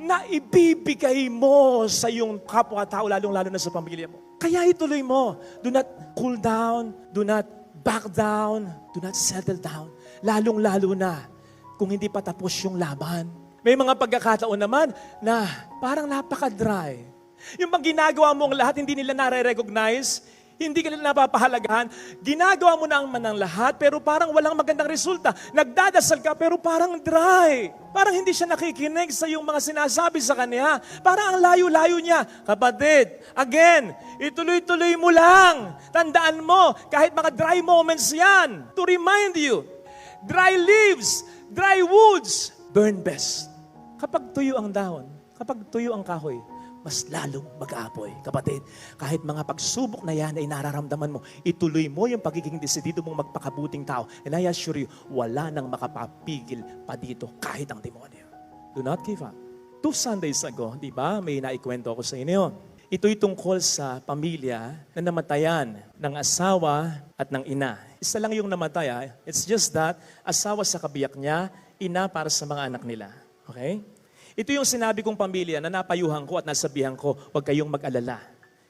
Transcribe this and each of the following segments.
na ibibigay mo sa iyong kapwa-tao, lalong-lalo na sa pamilya mo. Kaya ituloy mo. Do not cool down. Do not back down. Do not settle down. Lalong-lalo na kung hindi pa tapos yung laban. May mga pagkakataon naman na parang napaka-dry. Yung bang ginagawa mo ang lahat, hindi nila nare-recognize, hindi ka nila napapahalagahan, ginagawa mo na ang manang lahat, pero parang walang magandang resulta. Nagdadasal ka, pero parang dry. Parang hindi siya nakikinig sa iyong mga sinasabi sa kanya. Parang ang layo-layo niya. Kapatid, again, ituloy-tuloy mo lang. Tandaan mo, kahit mga dry moments yan, to remind you, dry leaves, dry woods, burn best. Kapag tuyo ang dahon, kapag tuyo ang kahoy, mas lalong mag-aapoy. Kapatid, kahit mga pagsubok na yan ay nararamdaman mo, ituloy mo yung pagiging desidido mong magpakabuting tao. And I assure you, wala nang makapapigil pa dito kahit ang demonyo. Do not give up. 2 Sundays ago, di ba, may naikwento ako sa inyo. Ito'y tungkol sa pamilya na namatayan ng asawa at ng ina. Isa lang yung namatay. It's just that, asawa sa kabiyak niya, ina para sa mga anak nila. Okay? Ito yung sinabi kong pamilya na napayuhan ko at nasabihan ko, huwag kayong mag-alala.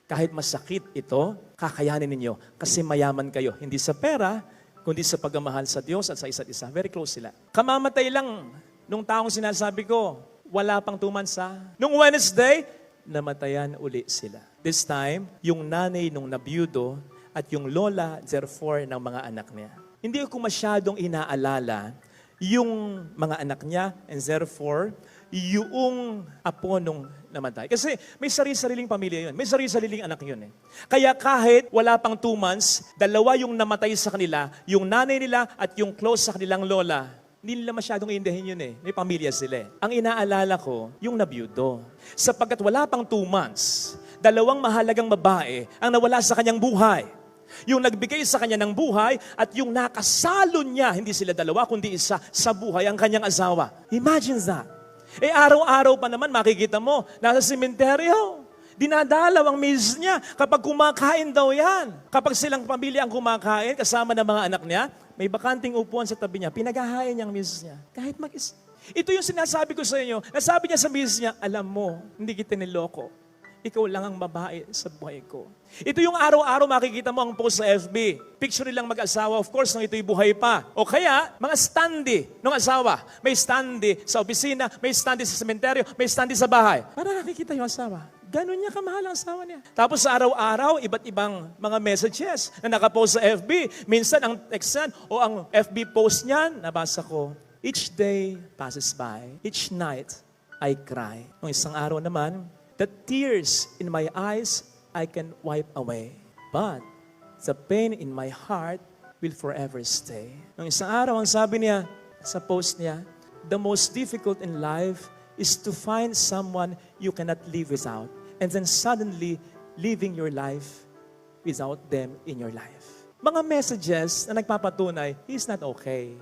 Kahit masakit ito, kakayanin ninyo kasi mayaman kayo. Hindi sa pera, kundi sa pagmamahal sa Diyos at sa isa't isa. Very close sila. Kamamatay lang nung taong sinasabi ko, wala pang 2 months ha. Nung Wednesday, namatayan uli sila. This time, yung nanay nung nabiyudo at yung lola, therefore, ng mga anak niya. Hindi ko masyadong inaalala yung mga anak niya and therefore, yung apo nung namatay. Kasi may sarili-sariling pamilya yun. May sarili-sariling anak yun eh. Kaya kahit wala pang 2 months, 2 yung namatay sa kanila, yung nanay nila at yung close sa kanilang lola, hindi nila masyadong iindahin yun eh. May pamilya sila eh. Ang inaalala ko, yung nabiyudo. Sapagkat wala pang 2 months, 2 mahalagang babae ang nawala sa kanyang buhay. Yung nagbigay sa kanya ng buhay at yung nakasalo niya, hindi sila 2, kundi isa sa buhay ang kanyang asawa. Imagine that. Eh araw-araw pa naman makikita mo, nasa sementeryo, dinadalaw ang misis niya kapag kumakain daw yan. Kapag silang pamilya ang kumakain, kasama ng mga anak niya, may bakanting upuan sa tabi niya, pinaghahain niya ang misis niya. Kahit mag-is. Ito yung sinasabi ko sa inyo, nasabi niya sa misis niya, alam mo, hindi kita niloko. Ikaw lang ang babae sa buhay ko. Ito yung araw-araw makikita mo ang post sa FB. Picture lang mag-asawa, of course, nung ito'y buhay pa. O kaya, mga standi ng asawa. May standi sa opisina, may standi sa sementeryo, may standi sa bahay. Para nakikita yung asawa. Ganon niya kamahal ang asawa niya. Tapos sa araw-araw, iba't ibang mga messages na nakapost sa FB. Minsan ang textan o ang FB post niyan, nabasa ko, each day passes by, each night I cry. Nung isang araw naman, the tears in my eyes I can wipe away. But the pain in my heart will forever stay. Nung isang araw, ang sabi niya sa post niya, the most difficult in life is to find someone you cannot live without. And then suddenly, living your life without them in your life. Mga messages na nagpapatunay, he's not okay.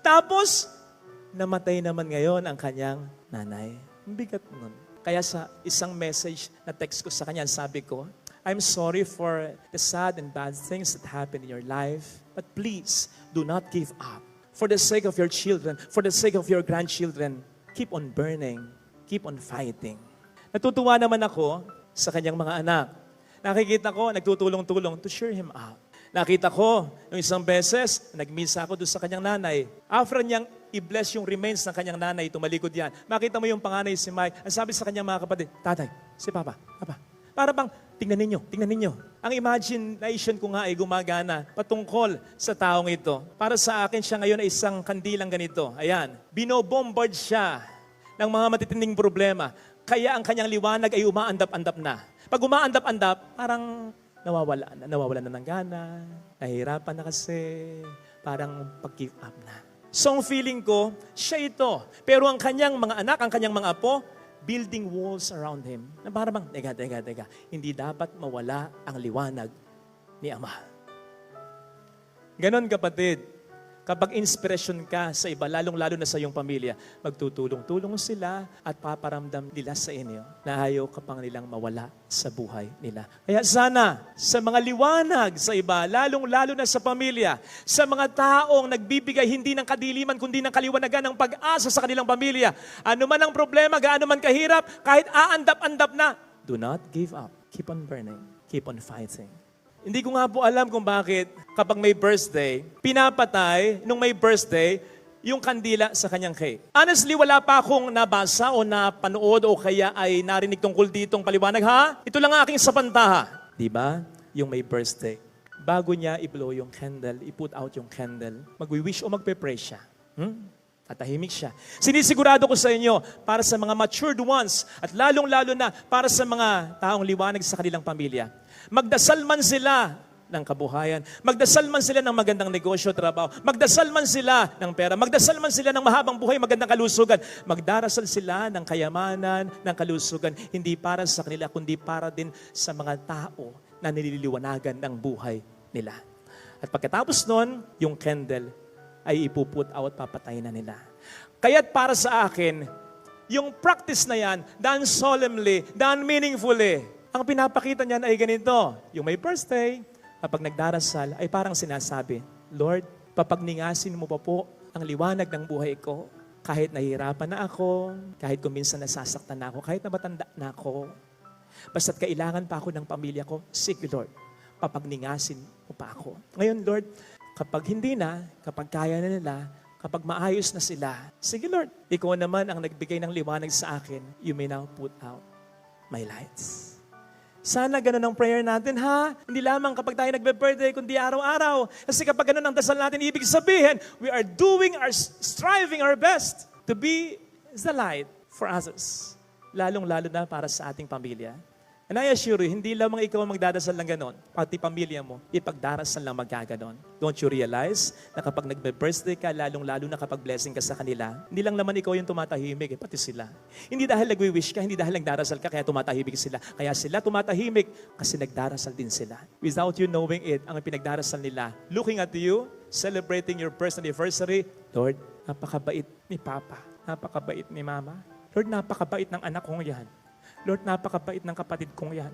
Tapos, namatay naman ngayon ang kanyang nanay. Ang bigat nun. Kaya sa isang message na text ko sa kanya, sabi ko, I'm sorry for the sad and bad things that happen in your life, but please, do not give up. For the sake of your children, for the sake of your grandchildren, keep on burning, keep on fighting. Natutuwa naman ako sa kanyang mga anak. Nakikita ko, nagtutulong-tulong to cheer him up. Nakita ko, yung isang beses, nagmisa ako doon sa kanyang nanay. After niyang i-bless yung remains ng kanyang nanay, tumalikod yan. Makita mo yung panganay si Mike. Ang sabi sa kanyang mga kapatid, Tatay, si Papa. Para bang, tingnan ninyo. Ang imagination ko nga ay gumagana patungkol sa taong ito. Para sa akin, siya ngayon ay isang kandilang ganito. Ayan, binobombard siya ng mga matitinding problema. Kaya ang kanyang liwanag ay umaandap-andap na. Pag umaandap-andap, parang nawawalan na ng gana, nahihirapan na kasi, parang pag-give up na. So ang feeling ko, siya ito. Pero ang kanyang mga anak, ang kanyang mga apo, building walls around him. Na parang, teka, hindi dapat mawala ang liwanag ni Ama. Ganon kapatid. Kapag inspirasyon ka sa iba, lalong-lalo na sa iyong pamilya, magtutulong-tulong sila at paparamdam nila sa inyo na ayaw ka pang nilang mawala sa buhay nila. Kaya sana, sa mga liwanag sa iba, lalong-lalo na sa pamilya, sa mga taong nagbibigay hindi ng kadiliman, kundi ng kaliwanagan ng pag-asa sa kanilang pamilya, ano man ang problema, gaano man kahirap, kahit aandap-andap na, do not give up. Keep on burning. Keep on fighting. Hindi ko nga po alam kung bakit kapag may birthday, pinapatay nung may birthday yung kandila sa kanyang cake. Honestly, wala pa akong nabasa o napanood o kaya ay narinig tungkol ditong paliwanag. Ha? Ito lang ang aking sapantaha. Di ba? Yung may birthday. Bago niya i-blow yung candle, i-put out yung candle, magwi-wish o magpe-pray siya. At tahimik siya. Sinisigurado ko sa inyo, para sa mga matured ones, at lalong-lalo na para sa mga taong liwanag sa kanilang pamilya, magdasal man sila ng kabuhayan, magdasal man sila ng magandang negosyo, trabaho, magdasal man sila ng pera, magdasal man sila ng mahabang buhay, magandang kalusugan, magdarasal sila ng kayamanan, ng kalusugan, hindi para sa kanila, kundi para din sa mga tao na nililiwanagan ng buhay nila. At pagkatapos nun, yung candle ay ipuput out, papatayin na nila. Kaya't para sa akin, yung practice na yan, done solemnly, done meaningfully, ang pinapakita niyan ay ganito. Yung may birthday, kapag nagdarasal, ay parang sinasabi, Lord, papagningasin mo pa po ang liwanag ng buhay ko. Kahit nahihirapan na ako, kahit kung minsan nasasaktan na ako, kahit nabatanda na ako, basta't kailangan pa ako ng pamilya ko, sige Lord, papagningasin mo pa ako. Ngayon Lord, kapag hindi na, kapag kaya na nila, kapag maayos na sila, sige Lord, ikaw naman ang nagbigay ng liwanag sa akin, you may now put out my lights. Sana ganun ang prayer natin, ha? Hindi lamang kapag tayo nagbe-birthday, kundi araw-araw. Kasi kapag ganun ang dasal natin, ibig sabihin, we are striving our best to be the light for others. Lalong-lalo na para sa ating pamilya. And I assure you, hindi lamang ikaw ang magdadasal ng ganon, pati pamilya mo, ipagdarasal lang magkaganon. Don't you realize na kapag nagbe-birthday ka, lalong-lalo na kapag blessing ka sa kanila, hindi lang naman ikaw yung tumatahimik, pati sila. Hindi dahil nagwi-wish ka, hindi dahil nagdarasal ka, kaya tumatahimik sila. Kaya sila tumatahimik kasi nagdarasal din sila. Without you knowing it, ang pinagdarasal nila, looking at you, celebrating your first anniversary, Lord, napakabait ni Papa, napakabait ni Mama. Lord, napakabait ng anak kong yan. Lord, napakabait ng kapatid kong yan.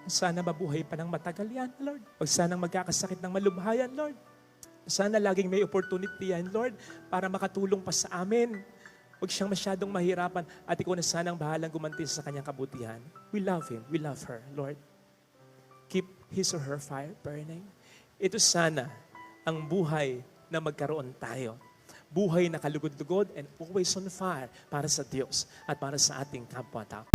Sana mabuhay pa ng matagal yan, Lord. Huwag sanang magkakasakit ng malubhayan, Lord. Sana laging may opportunity yan, Lord, para makatulong pa sa amin. Huwag siyang masyadong mahirapan at ikaw na sanang bahalang gumanti sa kanyang kabutihan. We love him. We love her, Lord. Keep his or her fire burning. Ito sana ang buhay na magkaroon tayo. Buhay na kalugod-lugod and always on fire para sa Diyos at para sa ating kapwa-tao.